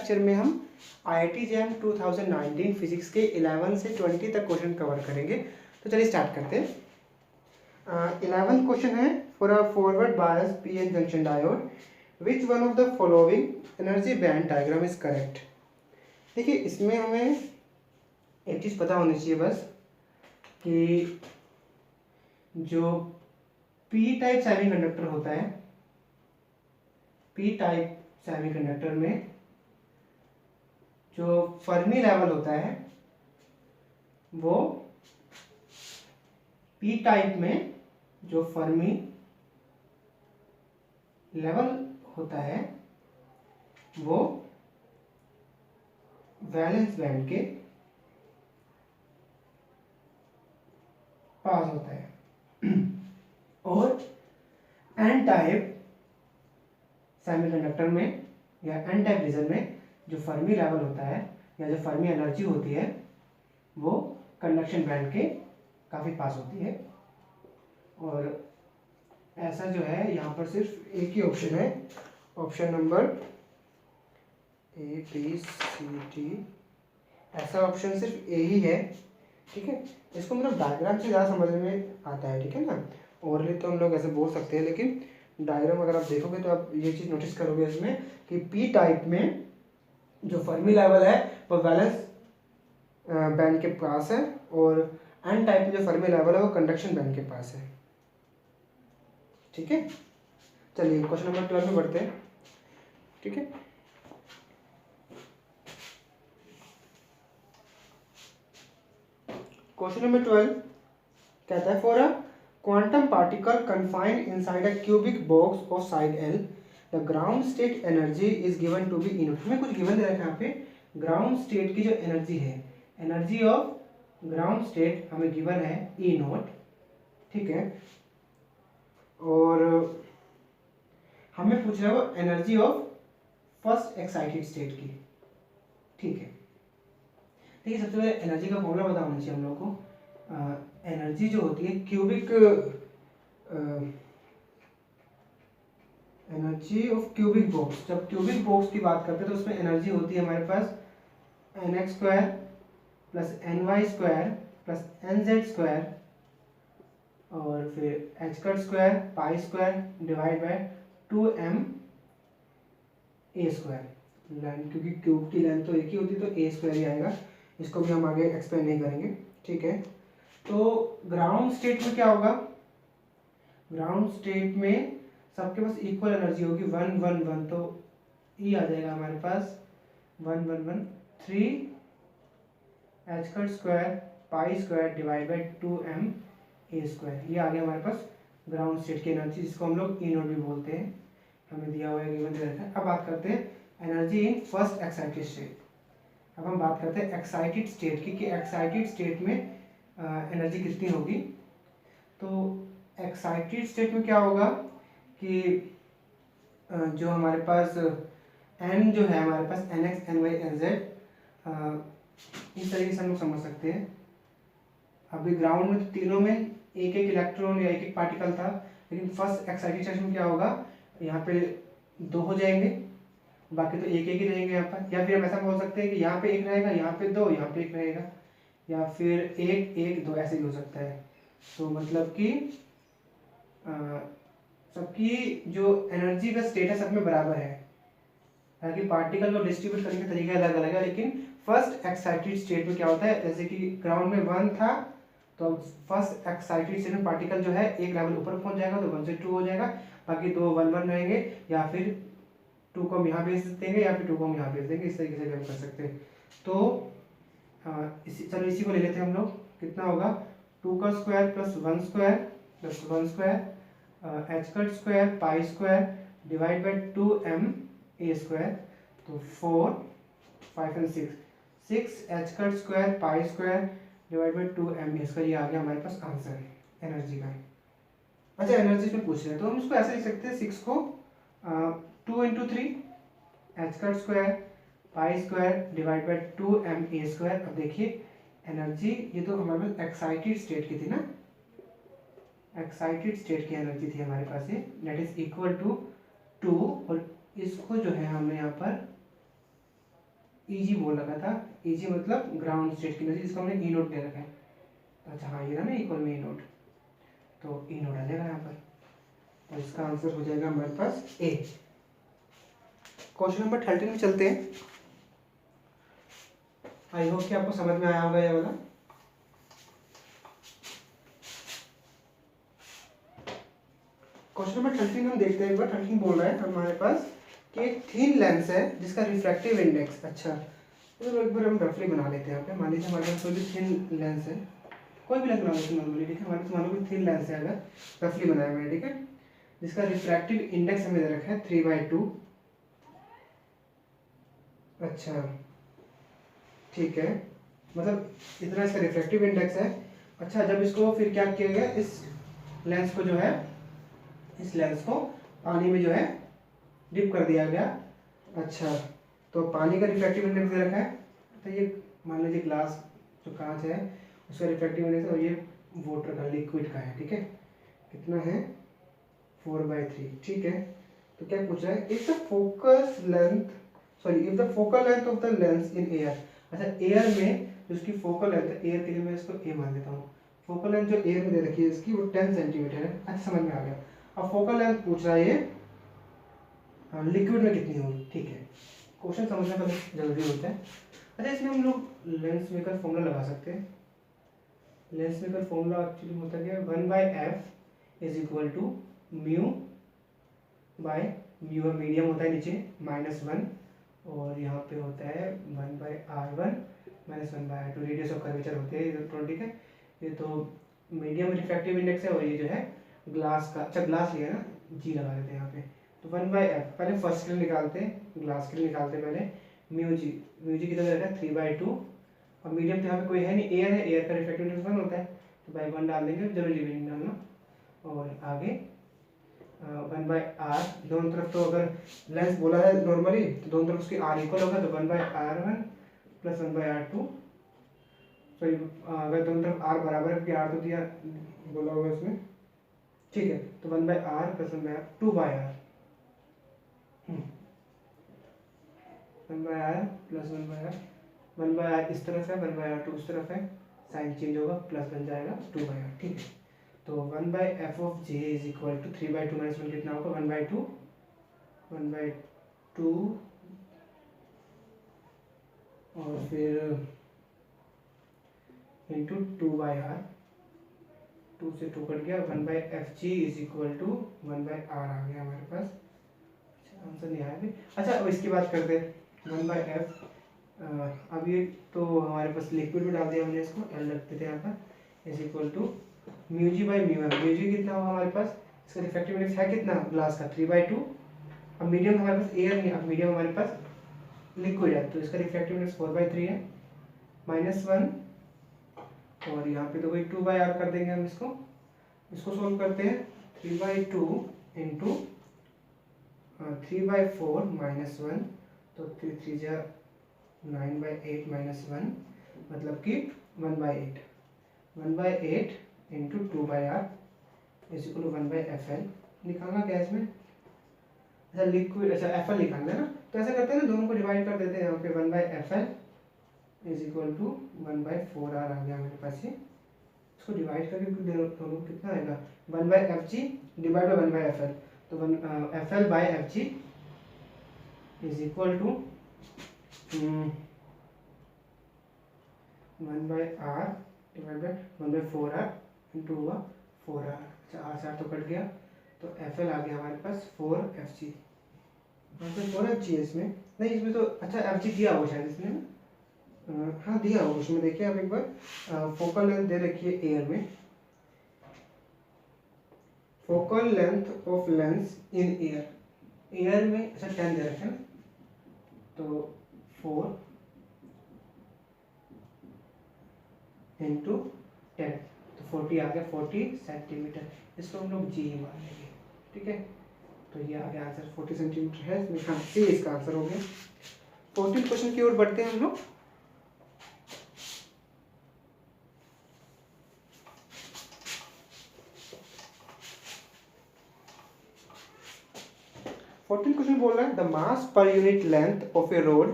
Lecture में हम IIT jam 2019 physics के 11 से 20 तक क्वेश्चन कवर करेंगे। तो चलिए स्टार्ट करते हैं। 11 क्वेश्चन है, for a forward bias PN junction diode which one of the following energy band diagram is correct. देखिए, इसमें हमें एक चीज़ पता होनी चाहिए बस कि जो पी टाइप सेमीकंडक्टर होता है, पी टाइप सेमीकंडक्टर में जो फर्मी लेवल होता है वो पी टाइप में जो फर्मी लेवल होता है वो वैलेंस बैंड के पास होता है और एन टाइप सेमीकंडक्टर में या एन टाइप रीजन में जो फर्मी लेवल होता है या जो फर्मी एनर्जी होती है वो कंडक्शन बैंड के काफ़ी पास होती है। और ऐसा जो है यहाँ पर सिर्फ एक ही ऑप्शन है, ऑप्शन नंबर ABCD, ऐसा ऑप्शन सिर्फ ए ही है। ठीक है, इसको मतलब डायग्राम से ज़्यादा समझ में आता है। ठीक है ना, ओरली तो हम लोग ऐसे बोल सकते हैं, लेकिन डायग्राम अगर आप देखोगे तो आप ये चीज़ नोटिस करोगे इसमें कि पी टाइप में जो फर्मी लेवल है वो वैलेंस बैंड के पास है और एन टाइप में जो फर्मी लेवल है वो कंडक्शन बैंड के पास है। ठीक है, चलिए क्वेश्चन नंबर 12 में बढ़ते हैं। ठीक है, क्वेश्चन नंबर 12 कहता है, for a quantum particle confined inside a cubic box of side L the ground state energy is given to be E naught. हमें कुछ गिवन दे रखा है यहाँ पे, ग्राउंड स्टेट की जो एनर्जी है, एनर्जी ऑफ ग्राउंड स्टेट हमें गिवन है E नॉट। ठीक है, और हमें पूछ रहा है वो energy of first excited state की। ठीक है, देखिए सबसे पहले एनर्जी का फॉर्मूला पता होना चाहिए हम लोग को। एनर्जी जो होती है cubic energy of cubic box, जब क्यूबिक बॉक्स की बात करते हैं तो उसमें एनर्जी होती है हमारे पास nx square plus ny square plus nz square और फिर h cut square pi square divide by 2m a square. Length, क्योंकि क्यूब की लेंथ तो एक ही होती है तो a स्क्वायर ही आएगा, इसको भी हम आगे एक्सप्लेन नहीं करेंगे। ठीक है, तो ग्राउंड स्टेट में क्या होगा, ग्राउंड स्टेट में सबके पास इक्वल एनर्जी होगी 1 1 1, तो E आ जाएगा हमारे पास 1 1 1 3 h cut square pi square divide by 2m a square. ये आ गया हमारे पास ग्राउंड स्टेट की एनर्जी, जिसको हम लोग E नॉट भी बोलते हैं, हमें दिया हुआ है, गिवन दे रखा है। अब बात करते हैं energy in first excited state. अब हम बात करते हैं एक्साइटेड स्टेट की, कि एक्साइटेड स्टेट में एनर्जी कितनी होगी। तो एक्साइटेड स्टेट में क्या होगा कि जो हमारे पास n जो है हमारे पास nx ny nz, इस तरीके से हम लोग समझ सकते हैं। अभी ग्राउंड में तो तीनों में एक एक इलेक्ट्रॉन या एक एक पार्टिकल था, लेकिन फर्स्ट एक्साइटेड स्टेट में क्या होगा, यहाँ पे 2 हो जाएंगे, बाकी तो एक एक ही रहेंगे यहाँ पर। या फिर हम ऐसा बोल सकते हैं कि यहाँ पे एक रहेगा, यहाँ पे 2, यहाँ पे एक रहेगा, या फिर 1 1 2 ऐसे भी हो सकता है। तो मतलब कि सबकी जो एनर्जी का स्टेटस सब में बराबर है, ताकि पार्टिकल को डिस्ट्रीब्यूट करने का तरीका अलग अलग है। लेकिन फर्स्ट एक्साइटेड स्टेट में क्या होता है, जैसे कि ग्राउंड में 1 था तो फर्स्ट एक्साइटेड स्टेट में पार्टिकल जो है एक लेवल ऊपर पहुंच जाएगा तो 1 से 2 हो जाएगा, बाकी 2 1 1 रहेंगे, या फिर 2 को हम यहाँ भेज देंगे या फिर 2 को हम यहाँ भेज देंगे, इस तरीके से भी हम कर सकते हैं। तो चलो इसी को ले लेते हैं हम लोग, कितना होगा 2 का square plus 1 square plus 1 square h cut square pi square divide by 2m a square, तो 4 5 and 6 h cut square pi square divide by 2m a square. ये आ गया हमारे पास आंसर एनर्जी का। अच्छा, एनर्जी में पूछ रहे हैं तो हम इसको ऐसे लिख सकते हैं, 6 को 2 × 3 h cut square pi square divide by 2m a square. अब देखिए एनर्जी, ये तो हमारे पास एक्साइटेड स्टेट की थी ना, एक्साइटेड स्टेट की एनर्जी थी हमारे पास, ये दैट इज इक्वल टू 2, और इसको जो है हमने यहाँ पर ईजी बोल रखा था, ईजी मतलब ग्राउंड स्टेट की एनर्जी, जिसको हमने ई नोट दे रखा है। तो अच्छा हाँ, ये रहा ना इक्वल में ई नोट, तो ई नोट आ जाएगा यहाँ पर, और इसका आंसर हो जाएगा हमारे पास ए। क्वेश्चन नंबर 13 में चलते हैं। आई होप कि आपको समझ में आया होगा ये वाला। क्वेश्चन नंबर 13 हम देखते हैं एक बार। 13 बोल रहा है हमारे पास कि एक थिन लेंस है जिसका रिफ्रैक्टिव इंडेक्स, अच्छा तो एक बार हम रफली बना लेते हैं यहाँ पे। मान लीजिए हमारे पास कोई भी थिन लेंस है, कोई भी लेंस बना लेते हैं नॉर्मली, ठीक है। हमारे पास मान लो थिन लेंस है, अगर रफली बनाया हुआ है, ठीक है, जिसका रिफ्रैक्टिव इंडेक्स हमें दे रखा है 3/2। अच्छा ठीक है, मतलब इतना इसका रिफ्रैक्टिव इंडेक्स है। अच्छा, जब इसको फिर क्या किया गया, इस लेंस को जो है, इस लेंस को पानी में जो है डिप कर दिया गया। अच्छा, तो पानी का रिफ्रैक्टिव इंडेक्स दे रखा है, तो ये मान लीजिए ग्लास जो कांच है उसका रिफ्रैक्टिव इंडेक्स, और ये वाटर का, लिक्विड का है, ठीक है। कितना है, 4/3, ठीक है। तो क्या पूछ रहा है, if the focus length, sorry if the focal length of the lens in air. अच्छा, एयर में जो इसकी फोकल लेंथ है, एयर के लिए मैं इसको ए मान लेता हूँ। फोकल लेंथ जो एयर में दे रखी है इसकी, वो 10 सेंटीमीटर है। अच्छा, समझ में आ गया। अब फोकल लेंथ पूछ रहा है ये लिक्विड में कितनी होगी, ठीक है। क्वेश्चन समझना पहले जल्दी होता है। अच्छा, इसमें हम लोग लेंस मेकर फॉर्मूला लगा सकते हैं। लेंस मेकर फॉर्मूला एक्चुअली होता है 1/f is equal to mu by mu, medium होता है नीचे, -1, और यहाँ पे होता है 1/r1 -1/r2, radius of curvature होते हैं इलेक्ट्रॉन, ठीक है। ये तो मीडियम रिफ्रैक्टिव इंडेक्स है, और ये जो है ग्लास का, अच्छा ग्लास लिया ना, जी लगा देते हैं यहाँ पे। तो 1/f, पहले फर्स्ट के लिए निकालते हैं, ग्लास के लिए निकालते हैं पहले, म्यू जी कितना रहता है 3/2, और मीडियम तो यहाँ पे कोई है नहीं, एयर है, एयर का रिफ्रैक्टिव इंडेक्स 1 होता है, तो बाई 1 डाल देंगे, जरूरी लिमिट डालना। और आगे 1/r, दोनों तरफ तो अगर लेंस बोला है नॉर्मली तो दोनों तरफ उसकी r इक्वल होगा, तो 1/r1 प्लस 1/r2, सॉरी अगर दोनों तरफ r बराबर है, क्योंकि r तो दिया बोला होगा इसमें, ठीक है। तो 1/r plus 1/r 2/r, 1/r plus 1/r इस तरफ है, 1/r2 उस तरफ है, साइन चेंज होगा, प्लस बन जाएगा 2/r, ठीक है। तो 1/f of j is equal to 3/2 - 1 कितना होगा, 1/2 और फिर इंटू 2/r, 2 से 2 कट गया, 1/fg is equal to 1/r आ गया हमारे पास। अच्छा, आंसर नहीं आया अभी। अच्छा, अब इसकी बात करते हैं 1/f। अब ये तो हमारे पास लिक्विड में डाल दिया हमने, इसको एल रखते थे यहाँ पर, is equal to mu g by mu m. Mu g कितना होगा हमारे पास, इसका रिफ्रैक्टिव इंडेक्स है कितना ग्लास का, 3/2। अब मीडियम हमारे पास एयर नहीं, अब मीडियम हमारे पास लिक्विड है, तो इसका रिफ्रैक्टिव इंडेक्स 4/3 है, -1, और यहाँ पे तो कोई 2/r कर देंगे हम इसको सोल्व करते हैं। 3/2 इंटू 3/4 -1, तो 3 जा 9/8 -1, मतलब कि 1/8, 1/8 into 2/r is equal to 1/fl। निकालना क्या है इसमें, अच्छा लिक्विड, अच्छा fl निकालना है ना, तो ऐसा करते हैं ना, दोनों को डिवाइड कर देते हैं यहाँ पे, 1/fl is equal to 1/4r आ गया हमारे पास ये। इसको डिवाइड करके दोनों कितना आएगा, 1/fg डिवाइड बाई 1/fl, तो fl by fg is equal to 1/r divide by 1/4r into हुआ 4r। अच्छा, r तो कट गया, तो fl आ गया हमारे पास 4fg। आंसर 4fg है इसमें, नहीं इसमें तो, अच्छा fg दिया होगा शायद इसमें ना, हाँ दिया होगा उसमें, देखिए आप एक बार। फोकल लेंथ दे रखी है एयर में, focal length of lens in air, air में अच्छा 10 दे रखे हैं ना, तो 4 इंटू 10, तो 40 आ गया, 40 सेंटीमीटर, इसको हम लोग जी मान लेंगे, ठीक है। तो ये आ गया आंसर 40 सेंटीमीटर है इसमें, हाँ सी इसका आंसर हो गया। 14 क्वेश्चन की ओर बढ़ते हैं हम लोग। क्वेश्चन बोल रहा है the mass per unit length of a road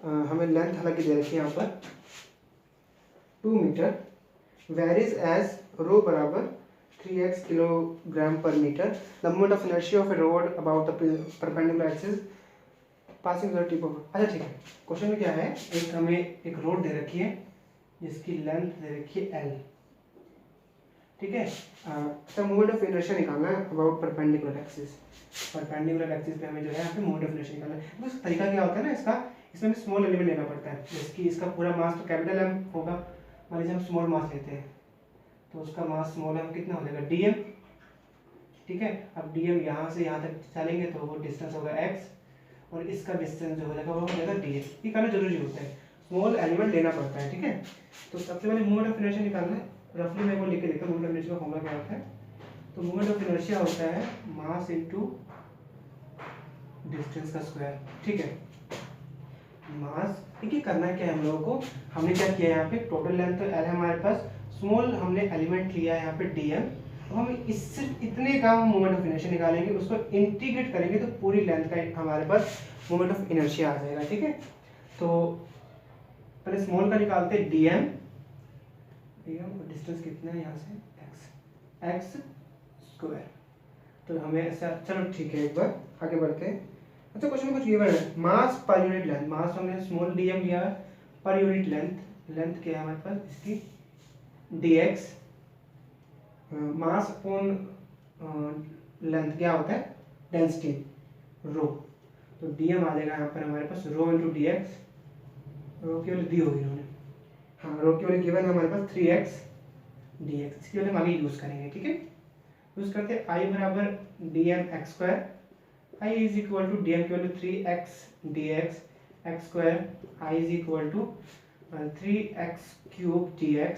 हमें लेंथ हालांकि दे रखी है यहाँ पर 2 मीटर, वेरीज एज रो बराबर 3x किलोग्राम पर metre, the moment of inertia of a rod about the perpendicular axis passing the tip of. अच्छा ठीक है, क्वेश्चन में क्या है, एक हमें एक रोड दे रखी है जिसकी लेंथ दे रखी है l, ठीक है। अच्छा मोमेंट ऑफ इनर्शिया निकालना है about perpendicular axis, perpendicular axis पे हमें जो है यहाँ पे मोमेंट ऑफ इनर्शिया निकालना है। तो उसका तरीका क्या होता है ना इसका, इसमें हमें स्मॉल एलिमेंट लेना पड़ता है, जैसे कि इसका पूरा मास तो कैपिटल M होगा, मान लीजिए हम स्मॉल मास लेते हैं तो उसका मास स्मॉल m कितना हो जाएगा dm, ठीक है। अब dm यहाँ से यहाँ तक चलेंगे तो वो डिस्टेंस होगा x, और इसका डिस्टेंस जो हो जाएगा वो हो जाएगा dm। ये करना जरूरी होता है, स्मॉल एलिमेंट लेना पड़ता है, ठीक है। तो सबसे पहले मोमेंट ऑफ इनर्शिया निकालना है, रफली मैं वो लिख के देखता हूँ मोमेंट ऑफ इनर्शिया का फॉर्मूला क्या होता है। तो मोमेंट ऑफ इनर्शिया होता है मास इनटू डिस्टेंस का स्क्वायर, ठीक है। मास, देखिए करना क्या है हम लोगों को, हमने क्या किया यहाँ पे टोटल लेंथ तो l है हमारे पास, स्मॉल हमने एलिमेंट लिया है यहाँ पे dm, अब हम इस सिर्फ इतने का हम मोमेंट ऑफ इनर्शिया निकालेंगे, उसको इंटीग्रेट करेंगे तो पूरी लेंथ का हमारे पास मोमेंट ऑफ इनर्शिया आ जाएगा, ठीक है। तो पहले स्मॉल का निकालते हैं dm, और डिस्टेंस कितना है यहाँ से x स्क्वायर, तो हमें ऐसा, चलो ठीक है एक बार आगे बढ़ते हैं। अच्छा क्वेश्चन में कुछ गिवन है, मास पर यूनिट लेंथ, मास हमने स्मॉल dm लिया है, पर यूनिट लेंथ, लेंथ क्या है हमारे पास इसकी dx, मास अपॉन लेंथ क्या होता है डेंसिटी रो, तो dm आ जाएगा यहाँ पर हमारे पास रो इंटू dx, रो की वैल्यू दी होगी इन्होंने, हाँ रो की वैल्यू गिवन है हमारे पास 3x dx, इसकी वैल्यू हम आगे यूज़ करेंगे, ठीक है। यूज़ करते हैं i बराबर dm x square, i is equal to dm की value 3x dx, x square i is equal to 3x cube dx,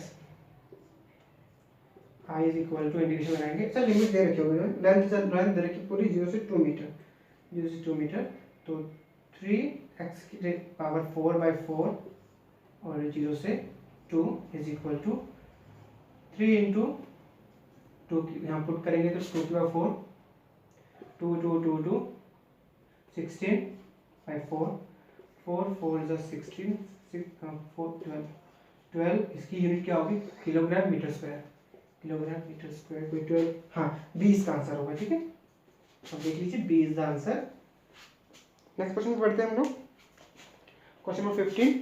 i is equal to integration लगाएंगे। सर लिमिट दे रखी होगी ना, लेंथ दे रखी पूरी 0 से 2 मीटर, 0 से 2 मीटर, तो 3x की पावर 4/4 और 0 से 2 इज इक्वल टू 3 इंटू 2 यहाँ पुट करेंगे तो 2 की पावर 4, 2 2 2 2 16/4, 4 4 इज 16, 6 4 12, इसकी यूनिट क्या होगी kilogram metre square, kilogram metre square कोई 12, हाँ 20 का आंसर होगा, ठीक है। अब देख लीजिए 20 का आंसर। नेक्स्ट क्वेश्चन पे पढ़ते हैं हम लोग, क्वेश्चन नंबर 15।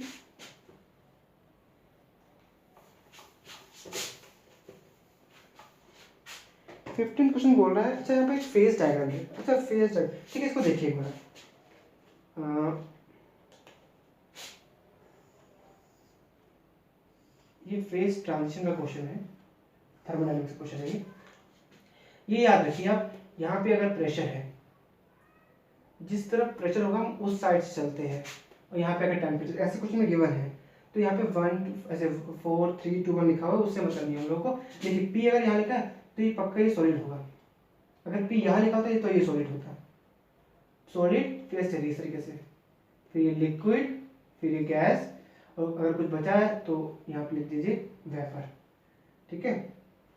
क्वेश्चन बोल रहा है, अच्छा यहाँ पे एक फेज डायग्राम है, अच्छा फेज डायग्राम, ठीक है, इसको देखिए एक बार। ये फेज ट्रांजिशन का क्वेश्चन है, थर्मोडायनेमिक्स क्वेश्चन है ये याद रखिए आप, यहाँ पे अगर प्रेशर है, जिस तरफ प्रेशर होगा हम उस साइड से चलते हैं, और यहाँ पे अगर टेम्परेचर ऐसे कुछ में गिवन है, तो यहाँ पे 1 ऐसे 4 3 2 1 लिखा हुआ है, उससे मतलब नहीं हम लोग को, लेकिन P अगर यहाँ लिखा है तो ये पक्का ये सॉलिड होगा, अगर P यहाँ लिखा होता है तो ये सॉलिड होता, सॉलिड फिर ऐसे इस तरीके से, फिर ये लिक्विड, फिर ये गैस, और अगर कुछ बचा है तो यहाँ पे लिख दीजिए वेपर, ठीक है।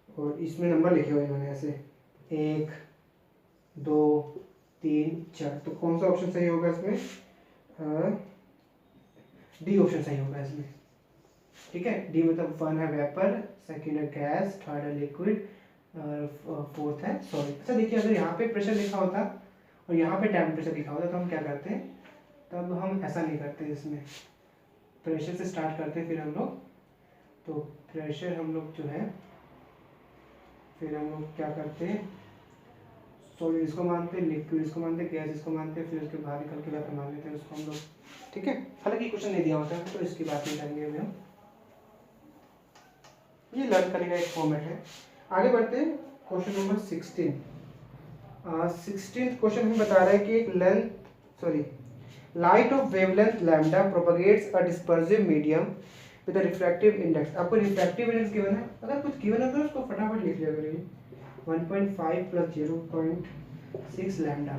और इसमें नंबर लिखे हुए मैंने ऐसे 1 2 3 4, तो कौन सा ऑप्शन सही होगा इसमें, डी ऑप्शन सही होगा इसमें, ठीक है। डी मतलब 1 है वेपर, सेकंड है गैस, थर्ड है लिक्विड, फोर्थ है सॉलिड। अच्छा देखिए अगर यहाँ पे प्रेशर लिखा होता और यहाँ पे टेम्परेचर लिखा होता तो हम क्या करते हैं, तब हम ऐसा नहीं करते, इसमें प्रेशर से स्टार्ट करते हैं फिर हम लोग, तो प्रेशर हम लोग जो है फिर हम लोग क्या करते हैं, सॉलिड इसको मानते हैं, लिक्विड इसको मानते हैं, गैस इसको मानते हैं, फिर उसके बाहर निकल के वेपर मान लेते हैं उसको हम लोग, ठीक है। हालांकि क्वेश्चन नहीं दिया होता है तो इसकी बात नहीं करेंगे अभी हम, ये लर्न करने का एक फॉर्मेट है। आगे बढ़ते हैं क्वेश्चन नंबर 16। 16th क्वेश्चन हमें बता रहा है कि एक light of wavelength lambda propagates a dispersive medium with a refractive index. आपको रिफ्रैक्टिव इंडेक्स गिवन है, अगर कुछ गिवन है तो उसको फटाफट लिख लिया करिए, 1.5 + 0.6 लैम्डा,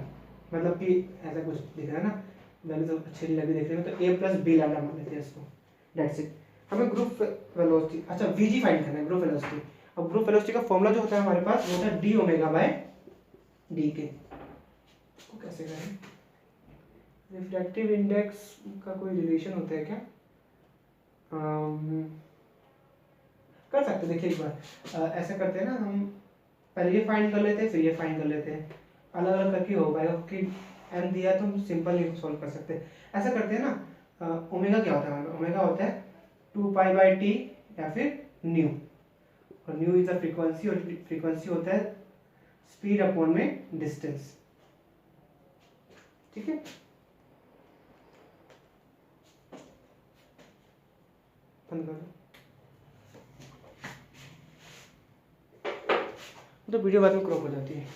मतलब कि ऐसा कुछ दिख रहा है ना, मैंने तो अच्छे नहीं लगे देखने में, तो a + b लैम्डा मान लेते हैं इसको, दैट्स इट। हमें ग्रुप वेलोसिटी, अच्छा vg फाइंड करना है, ग्रुप वेलोसिटी। अब ग्रुप वेलोसिटी का फॉर्मूला जो होता है हमारे पास वो होता है d ओमेगा बाय डी के, इसको कैसे करें, रिफ्रैक्टिव इंडेक्स का कोई रिलेशन होता है क्या? कर सकते हैं। देखिए एक बार ऐसा करते हैं ना, हम पहले ये फाइंड कर लेते हैं फिर ये फाइंड कर लेते हैं, अलग अलग करके हो पाएगा क्योंकि एन दिया तो हम सिंपल नहीं सॉल्व कर सकते। ऐसा करते हैं ना, ओमेगा क्या होता है हमारा? ओमेगा होता है 2π/t या फिर न्यू, और न्यू इज द फ्रीक्वेंसी, और फ्रीक्वेंसी होता है स्पीड अपॉन में डिस्टेंस। ठीक है, बंद कर दो तो वीडियो बाद में क्रॉप हो जाती है।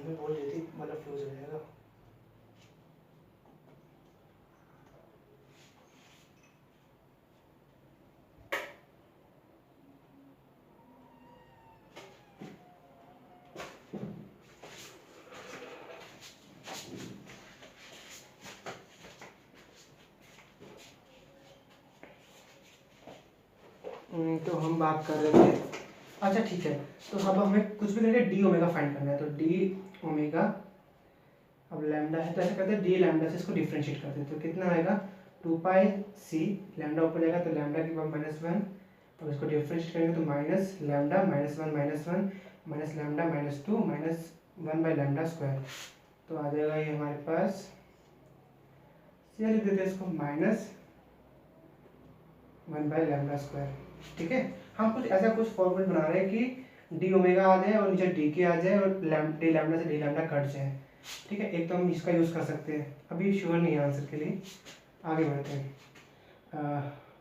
बोल देती मतलब फ्यूज हो जाएगा। तो हम बात कर रहे थे, अच्छा ठीक है, तो अब हमें कुछ भी करके डी ओमेगा फाइंड करना है, तो डी ओमेगा, अब लैम्डा है तो ऐसा करते हैं डी लैम्डा से इसको डिफ्रेंशिएट करते हैं, तो कितना आएगा 2πc, लैम्डा ऊपर जाएगा तो लैम्डा की पावर -1, अब इसको डिफ्रेंशिएट करेंगे तो माइनस लैम्डा -1 माइनस लैम्डा -2 -1/λ², तो आ जाएगा ये हमारे पास, ये लिख देते हैं इसको -1/λ²। ठीक है, हम कुछ ऐसा कुछ फॉर्मूला बना रहे हैं कि डी ओमेगा आ जाए और नीचे डी के आ जाए और डी लैम्डा से डी लैम्डा कट जाए। ठीक है, एक तो हम इसका यूज़ कर सकते हैं, अभी श्योर नहीं है आंसर के लिए, आगे बढ़ते हैं।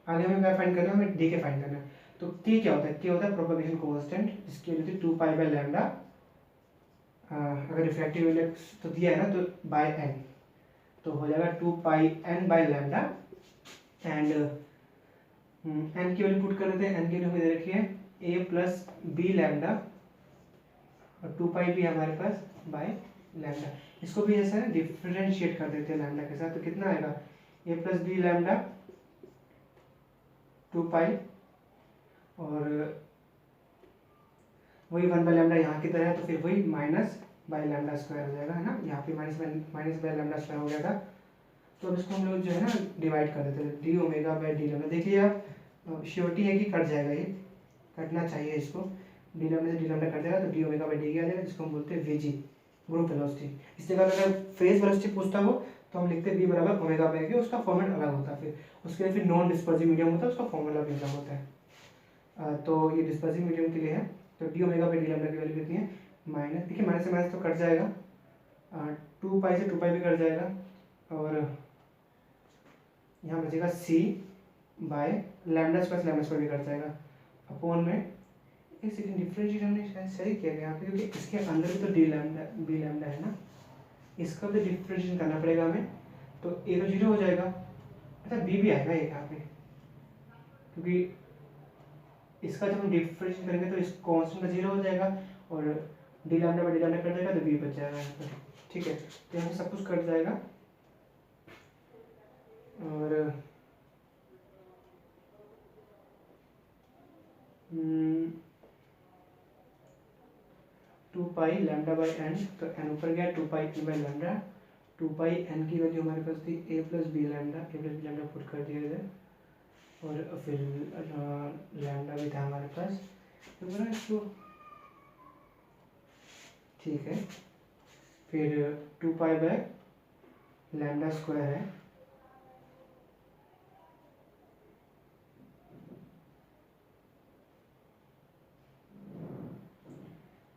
आगे हमें क्या फाइंड करना है? हमें डी के फाइंड करना है। तो के क्या होता है? के होता है प्रोपगेशन कांस्टेंट, जिसकी वैल्यू थी 2π/λ, अगर रिफ्रैक्टिव इंडेक्स तो दिया है ना तो बाय एन, तो हो जाएगा 2πn/λ, एंड एन की वैल्यू पुट कर देते हैं। एन की वैल्यू हमें दे रखी है a+b λ, और 2π भी हमारे पास बाय लैम्डा, इसको भी ऐसा डिफरेंशिएट कर देते हैं लैम्डा के साथ, तो कितना आएगा a+b λ 2π, और वही 1/λ यहाँ की तरह है, तो फिर वही -/λ² हो जाएगा, है ना, यहाँ पे -/λ² हो जाएगा। तो अब इसको हम लोग जो है ना डिवाइड कर देते हैं, D omega by D lambda. देखिए आप श्योरिटी है कि कट जाएगा, ये कटना चाहिए इसको, डी लैम्डा से डी लैम्डा कट जाएगा तो डी ओमेगा बाई डी आ जाएगा, जिसको हम बोलते हैं वीजी, ग्रुप वेलोसिटी। इस जगह अगर फेज वेलोसिटी पूछता हो तो हम लिखते हैं v बराबर ओमेगा बाई वी, उसका फॉर्मेट अलग होता है, फिर उसके लिए फिर नॉन डिस्पर्सिव मीडियम होता है, उसका फॉर्मूला भी अलग होता है। तो ये डिस्पर्सिव मीडियम के लिए है, तो D omega by D lambda की वैल्यू कितनी है माइनस, देखिए माइनस से माइनस तो कट जाएगा, 2π से 2π भी कट जाएगा, और यहाँ बचेगा c बाय λ² भी कट जाएगा, अपॉन में एक सेकंड डिफरेंशिएट हमने शायद सही किया यहाँ पे, क्योंकि इसके अंदर भी तो डी लैम्डा बी लैम्डा है ना, इसका भी डिफरेंशिएशन करना पड़ेगा हमें, तो ए तो 0 हो जाएगा, अच्छा बी भी आएगा ये यहाँ पे, क्योंकि इसका जब हम डिफरेंशिएशन करेंगे तो इस कांस्टेंट का 0 हो जाएगा, और D lambda by D lambda cut जाएगा तो बी बच जाएगा यहाँ पर। ठीक है, तो यहाँ से सब कुछ कट जाएगा, और 2π λ/n, तो n ऊपर गया 2πn/λ, 2πn की वैल्यू हमारे पास थी a+b λ पुट कर दिया इधर, और फिर लैम्डा भी था हमारे पास, तो बना इसको, ठीक है, फिर 2π/λ² है,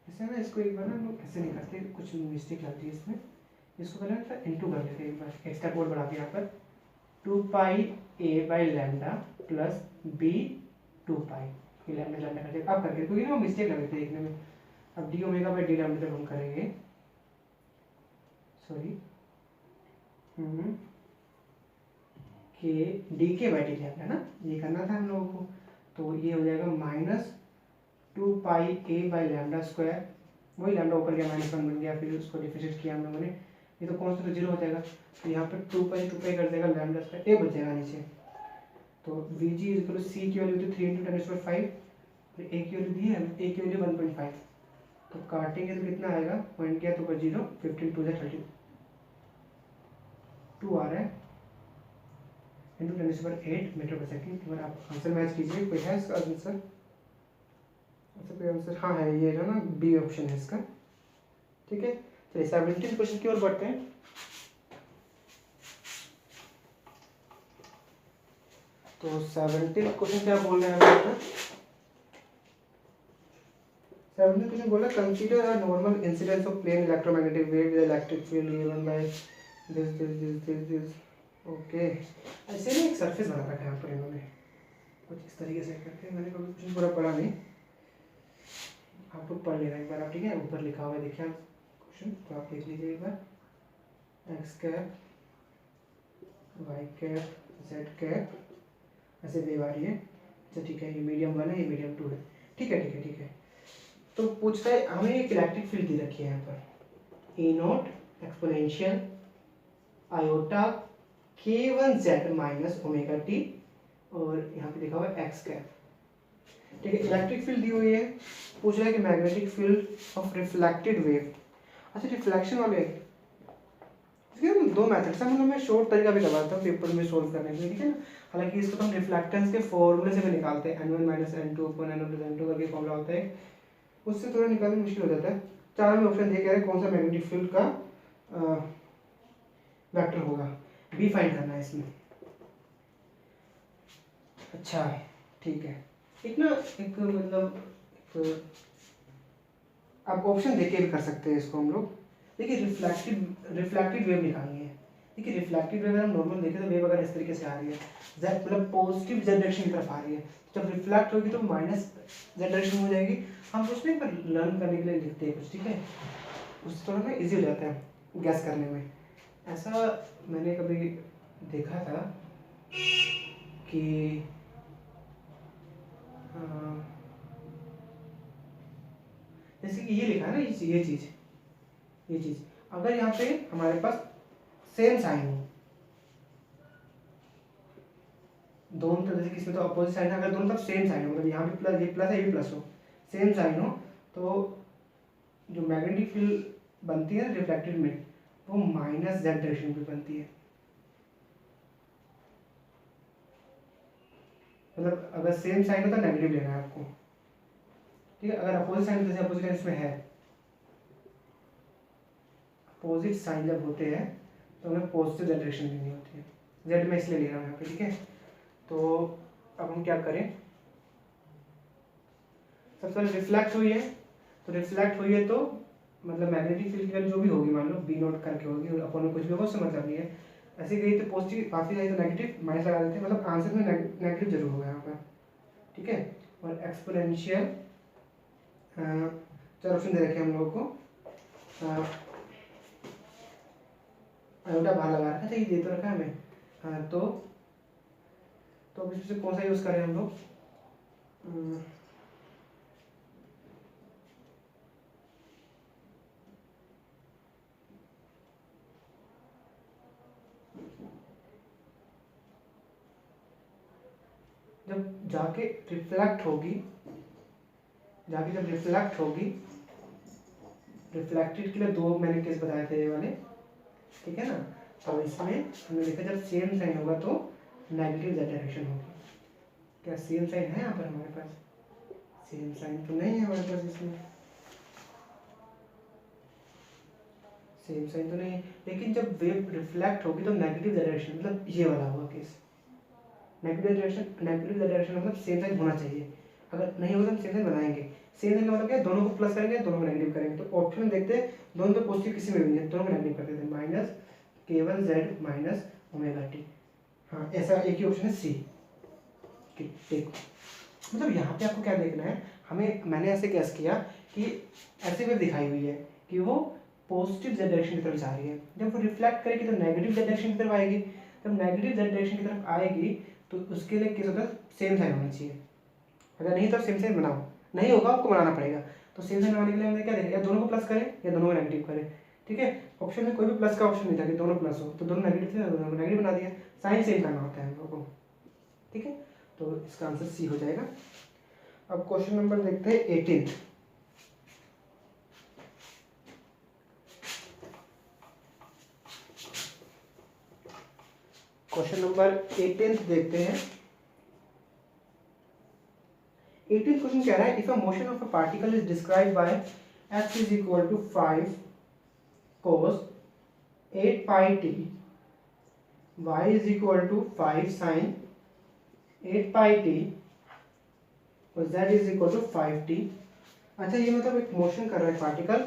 ऐसे ना, इसको एक बार ना लोग ऐसे नहीं करते, कुछ मिस्टेक लगती है इसमें, इसको पहले ना इनटू कर लेते हैं एक बार, एक्स्ट्रा कोड बढ़ा के यहाँ पर 2πa/λ plus b 2π, lambda lambda करके अब करके, क्योंकि ना वो मिस्टेक लग रही थी देखने में। अब D omega by D lambda तक हम करेंगे, सॉरी के डी के बाई डी लैम्डा ना, ये करना था हम लोगों को, तो ये हो जाएगा -2πa/λ², वही लैम्डा ऊपर गया -1 बन गया, फिर उसको डिफरेंशिएट किया हम लोगों ने, ये तो कांस्टेंट तो 0 हो जाएगा, तो यहाँ पे 2π कर देगा लैम्डा² ए बच जाएगा नीचे, तो v g is equal to c की वैल्यू थी 3 इंटू 10⁵, फिर ए की वैल्यू दी है, ए की वैल्यू 1.5, तो काटेंगे तो कितना आएगा, पॉइंट किया तो ऊपर 0, 15 2 32 आ रहा है इंटू 10⁸ मीटर पर सेकेंड। अगर आप आंसर मैच कीजिए, कोई है इसका आंसर? अच्छा कोई आंसर, हाँ है, ये ना बी ऑप्शन है इसका। ठीक है, चलिए 17 क्वेश्चन की ओर बढ़ते हैं। तो 17 क्वेश्चन क्या बोल रहे हैं हमें? 17 क्वेश्चन बोल रहा है consider a normal incidence of plane electromagnetic wave with electric field given by this. Okay, ऐसे ना एक सरफेस बना रखा है यहाँ पर इन्होंने, कुछ इस तरीके से करके। मैंने कभी क्वेश्चन पूरा पढ़ा नहीं, आप लोग पढ़ लेना एक बार आप, ठीक है? ऊपर लिखा हुआ है देखिए आप क्वेश्चन, तो आप देख लीजिए एक बार। X cap, y cap, z cap, ऐसे वेव आ रही है। अच्छा ठीक है, ये मीडियम 1 है, ये मीडियम 2 है। ठीक है ठीक है ठीक है। तो पूछ रहा है हमें एक इलेक्ट्रिक फील्ड दे रखी है यहाँ पर, e naught exponential iota k1z minus omega t, और यहाँ पे लिखा हुआ है एक्स कैप। ठीक है, इलेक्ट्रिक फील्ड दी हुई है, पूछ रहा है कि magnetic field of reflected wave. अच्छा, रिफ्लेक्शन वाले इसके हम दो मेथड्स हैं, मतलब मैं शॉर्ट तरीका भी करवाता हूँ पेपर में सोल्व करने के लिए, ठीक है ना। हालांकि इसको तो हम रिफ्लेक्टेंस के फॉर्मूले से भी निकालते हैं, n1 minus n2 upon n1 plus n2 करके फॉर्मूला होता है, उससे थोड़ा निकालना मुश्किल हो जाता है। चार में ऑप्शन दे कह रहे कौन सा मैग्नेटिक फील्ड का वेक्टर होगा, बी फाइंड करना है इसमें। अच्छा ठीक है, एक ना एक मतलब आप ऑप्शन देके भी कर सकते हैं इसको हम लोग। देखिए रिफ्लेक्टेड वेव निकालनी है। देखिए रिफ्लेक्टेड वेव अगर हम नॉर्मल देखें तो वेव अगर इस तरीके से आ रही है, जेड मतलब पॉजिटिव जेड डायरेक्शन की तरफ आ रही है, जब रिफ्लेक्ट होगी तो माइनस जेड डायरेक्शन हो जाएगी। हम सोचते हैं पर लर्न करने के लिए लिखते हैं कुछ, ठीक है, उससे थोड़ा ना ईजी हो जाता है गैस करने में। ऐसा मैंने कभी देखा था कि जैसे कि ये लिखा है ना, ये चीज़ अगर यहाँ पे हमारे पास सेम साइन हो, दोनों तरफ, जैसे किसमें तो अपोजिट साइन है, अगर दोनों तरफ सेम साइन हो, मतलब यहाँ भी प्लस, ये प्लस है, ये प्लस हो, सेम साइन हो, तो जो मैग्नेटिक फील्ड बनती है रिफ्लेक्टेड में, वो माइनस जेड डायरेक्शन में बनती है। मतलब अगर सेम साइन हो तो नेगेटिव लेना है आपको, ठीक है। अगर अपोजिट साइन, जैसे अपोजिट साइन इसमें है, अपोजिट साइन जब होते हैं तो हमें पॉजिटिव जेड डायरेक्शन लेनी होती है। जेड में इसलिए ले रहा हूँ यहाँ पे, ठीक है। तो अब हम क्या करें, सबसे पहले रिफ्लेक्ट हुई है, तो रिफ्लेक्ट हुई है तो मतलब मैग्नेटिक फील्ड की वैल्यू जो भी होगी, मान लो बी नॉट करके होगी, और अपन में कुछ भी होगा उससे मतलब नहीं है। ऐसे गई तो पॉजिटिव, काफ़ी गई तो नेगेटिव, माइनस लगा देते हैं, मतलब आंसर में नेगेटिव जरूर होगा यहाँ पर, ठीक है। और एक्सपोनेंशियल, चार ऑप्शन दे रखे हैं हम लोगों को, आयोटा बाहर लगा रखा था, ये दे तो रखा है हमें, तो अब इसमें से कौन सा यूज़ करें हम लोग, जब जाके रिफ्लेक्ट होगी, जब रिफ्लेक्ट होगी, रिफ्लेक्टेड के लिए दो मैंने केस बताए थे ये वाले, ठीक है ना। तो इसमें हमने देखा जब सेम साइन होगा तो नेगेटिव जेड डायरेक्शन होगी। क्या सेम साइन है यहाँ पर हमारे पास? सेम साइन तो नहीं है हमारे पास इसमें, सेम साइन तो नहीं है, लेकिन जब वेव रिफ्लेक्ट होगी तो नेगेटिव डायरेक्शन, मतलब ये वाला होगा केस, नेगेटिव डायरेक्शन मतलब सेम साइन होना चाहिए। अगर नहीं होगा तो हम सेम साइन बनाएंगे। सेम साइन का मतलब क्या, दोनों को प्लस करेंगे, दोनों को नेगेटिव करेंगे। तो ऑप्शन में देखते हैं, दोनों तो पॉजिटिव किसी में भी नहीं है, दोनों को नेगेटिव कर देते हैं, minus k1z minus omega T. हाँ, ऐसा एक ही ऑप्शन है सी। देखो मतलब यहाँ पे आपको क्या देखना है, हमें, मैंने ऐसे गैस किया कि ऐसे वेव दिखाई हुई है कि वो पॉजिटिव जेड डायरेक्शन की तरफ जा रही है, जब वो रिफ्लेक्ट करेगी तो नेगेटिव जेड डायरेक्शन की तरफ आएगी। जब नेगेटिव जेड डायरेक्शन की तरफ आएगी तो उसके लिए किस होता है, सेम साइन होना चाहिए। अगर नहीं तो सेम साइन बनाओ, नहीं होगा आपको बनाना पड़ेगा। तो सेम साइन बनाने के लिए हमने क्या देखा, या दोनों को प्लस करें या दोनों को नेगेटिव करें, ठीक है। ऑप्शन में कोई भी प्लस का ऑप्शन नहीं था कि दोनों प्लस हो, तो दोनों नेगेटिव थे, दोनों को नेगेटिव बना दिया। साइन सेम करना होता है हम लोगों को, ठीक है, तो इसका आंसर सी हो जाएगा। अब क्वेश्चन नंबर देखते हैं 18। क्वेश्चन नंबर 18 देखते हैं। 18th क्वेश्चन कह रहा है if a motion of a particle is described by x is equal to 5 cos 8 pi t, y is equal to 5 sin 8 pi t और z is equal to 5t। अच्छा, ये मतलब एक मोशन कर रहा है पार्टिकल,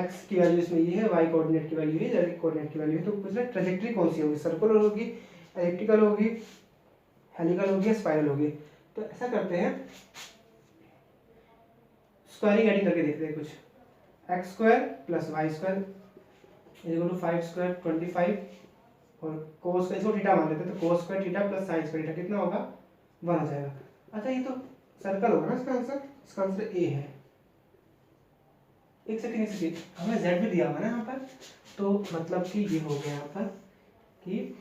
x की value इसमें ये है, y कोऑर्डिनेट की वैल्यू है, z कोऑर्डिनेट की वैल्यू है, तो पूछ रहा है ट्रेजेक्ट्री कौन सी होगी, सर्कुलर होगी, एलिप्टिकल होगी, हेलिकल होगी या स्पाइरल होगी। तो ऐसा करते हैं, स्क्वायरिंग एडिंग करके देखते हैं कुछ। X square plus y square equal to 5 square 25 और कोस का इसको थीटा मान लेते हैं, तो cos square theta plus sine square theta कितना होगा, 1 हो जाएगा। अच्छा, ये तो सर्कल होगा ना, इसका आंसर ए है। एक सेकेंड, हमें जेड भी दिया हुआ ना यहाँ पर, तो मतलब कि ये हो गया यहाँ पर कि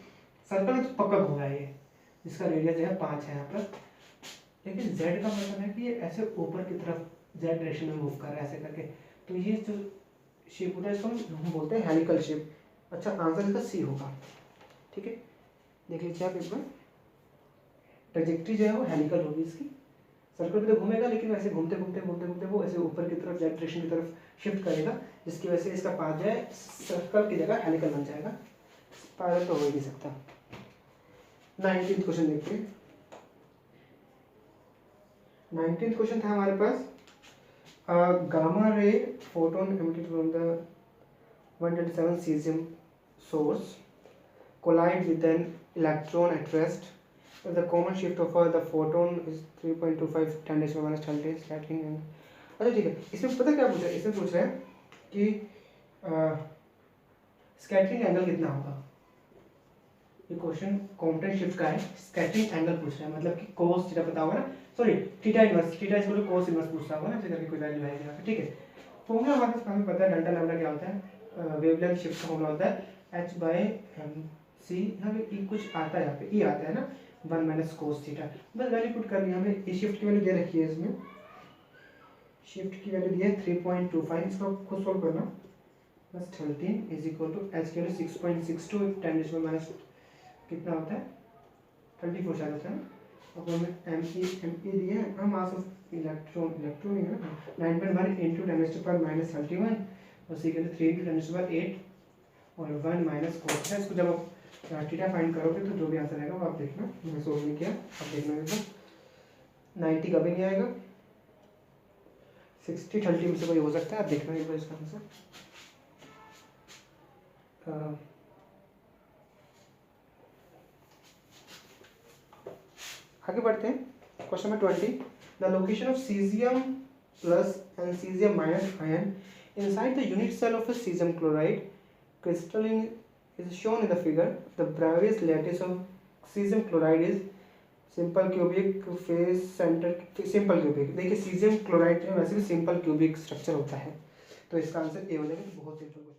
सर्कल तो पक्का घूमा है ये, जिसका रेडियस जो है 5 है यहाँ पर, लेकिन z का मतलब है कि ये ऐसे ऊपर की तरफ z डायरेक्शन में मूव कर रहा है ऐसे करके, तो ये जो शेप होता है इसको हम बोलते हैं हेलिकल शेप। अच्छा, आंसर इसका सी होगा। ठीक है, देख लीजिए आप एक बार, ट्रेजेक्ट्री जो है वो हेलिकल होगी इसकी, सर्कल भी तो घूमेगा लेकिन वैसे घूमते घूमते घूमते घूमते वो ऐसे ऊपर की तरफ z डायरेक्शन की तरफ शिफ्ट करेगा, जिसकी वजह से इसका पाथ जो है सर्कल की जगह हेलिकल बन जाएगा, स्पाइरल तो हो ही नहीं सकता। 19th क्वेश्चन देखते हैं। 19th क्वेश्चन था हमारे पास, gamma ray photon emitted from the 127 cesium source collide with an electron at rest if the common shift of the photon is 3.25 10 to minus 30 scattering and अच्छा ठीक है, इसमें पता क्या पूछ रहा है, इसमें पूछ रहा है कि स्कैटरिंग एंगल कितना होगा। ये क्वेश्चन कॉम्पटेंट शिफ्ट का है, स्कैटरिंग एंगल पूछ रहा है, मतलब कि कोस थीटा पता होगा ना, sorry theta inverse, theta is equal to cos inverse पूछ रहा होगा ना, ऐसे करके कोई वैल्यू आएगी यहाँ पे। ठीक है, फॉर्मूला हमारे पास हमें पता है, डेल्टा लैम्डा क्या होता है, वेवलेंथ शिफ्ट का फॉर्मूला होता है h बाय c, यहाँ पे e कुछ आता है, यहाँ पे e आता है ना, 1 माइनस कोस थीटा, बस वैल्यू पुट करनी है हमें। ये शिफ्ट की वैल्यू दे रखी है, इसमें शिफ्ट की वैल्यू दी है 3.25, इसको खुद सोल्व करना, बस 13 इज इक्वल टू h की वैल्यू 6.62 10 टू माइनस कितना होता है 34 शायद होता है ना, अब हमें एम दिए हैं, हम मास ऑफ इलेक्ट्रॉन है ना 9.1 इंटू 10 टू पावर माइनस 31 और सी के लिए 3 इंटू 10 टू पावर 8 और 1 माइनस कोस है। इसको जब आप थीटा फाइंड करोगे तो जो भी आंसर आएगा वो आप देखना, मैंने सोल्व नहीं किया, आप देखना मेरे को 90 कभी नहीं आएगा, 60 30 में से कोई हो सकता है, आप देखना एक बार इसका आंसर। आगे बढ़ते हैं, question number 20, the location of caesium plus and caesium minus ion inside the unit cell of a cesium chloride crystalline is shown in the figure. The Bravais lattice of cesium chloride is simple cubic face centre simple cubic. देखिए caesium chloride में वैसे भी simple cubic structure होता है, तो इसका answer A हो जाएगा। बहुत सिंपल।